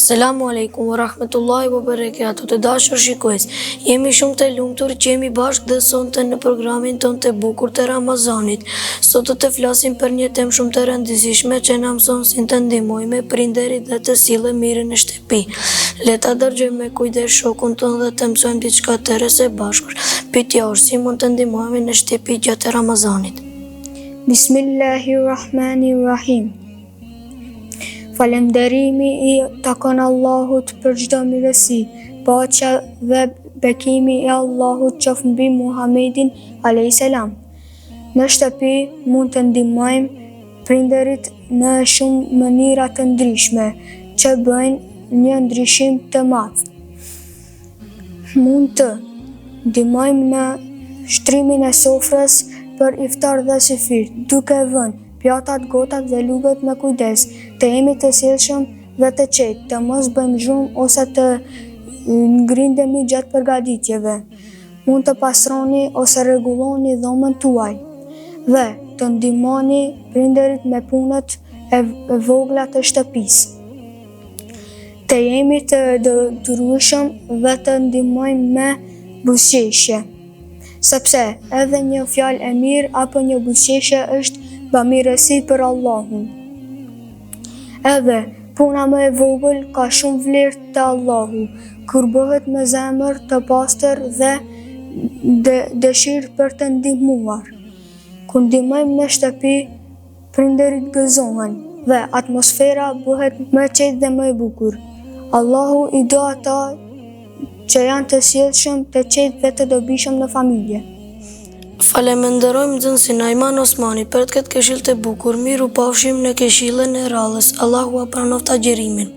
Selamu alaikum wa rahmetullahi wa barakatuh. Të dashur shikues, jemi shumë të lumtur që jemi bashkë dhe sonte në programin ton të bukur të Ramazanit. Sot do të flasim për një temë shumë të rëndësishme që na mëson si të ndihmojmë prindërit dhe të sillim mirë në shtëpi. Le ta dëgjojmë me kujdes shokun ton dhe të mësojmë diçka të re së bashku. Pyetja është si mund të ndihmojmë në shtëpi gjatë Ramazanit. Bismillahirrahmanirrahim. Falënderimi i takon Allahut për çdo mirësi, paqja dhe bekimi i Allahut qoftë mbi Muhamedin a.s. Në shtëpi mund të ndihmojmë prindërit në shumë mënyra të ndryshme që bëjnë një ndryshim të madh. Mund të ndihmojmë në shtrimin e sofrës për iftar dhe sifir, duke vënë pjatat, gotat dhe lugët me kujdes, të jemi të sjellshëm dhe të qetë, të mos bëjmë zhurmë ose të ngrindemi gjatë përgatitjeve. Mund të pastroni ose rregulloni dhomën tuaj dhe të ndihmoni prindërit me punët e vogla të shtëpisë. Të jemi të detyrueshëm dhe të ndihmojmë me buzëqeshje, sepse edhe një fjalë e mirë apo një buzëqeshje është bamirësi për Allahun. Edhe puna më e vogël ka shumë vlerë te Allahu, kur bëhet me zemër të pastër dhe dëshirë për të ndihmuar. Kur ndihmojmë në shtëpi, prindërit gëzohen dhe atmosfera bëhet më e qetë dhe më e bukur. Allahu i do ata që janë të sjellshëm, të qetë dhe të dobishëm në familje. Faleminderojmë nxënësin Ajman Osmani për këtë këshill të bukur. Miru pafshim në këshillën e radhës. Allahu a pranoftë agjërimin.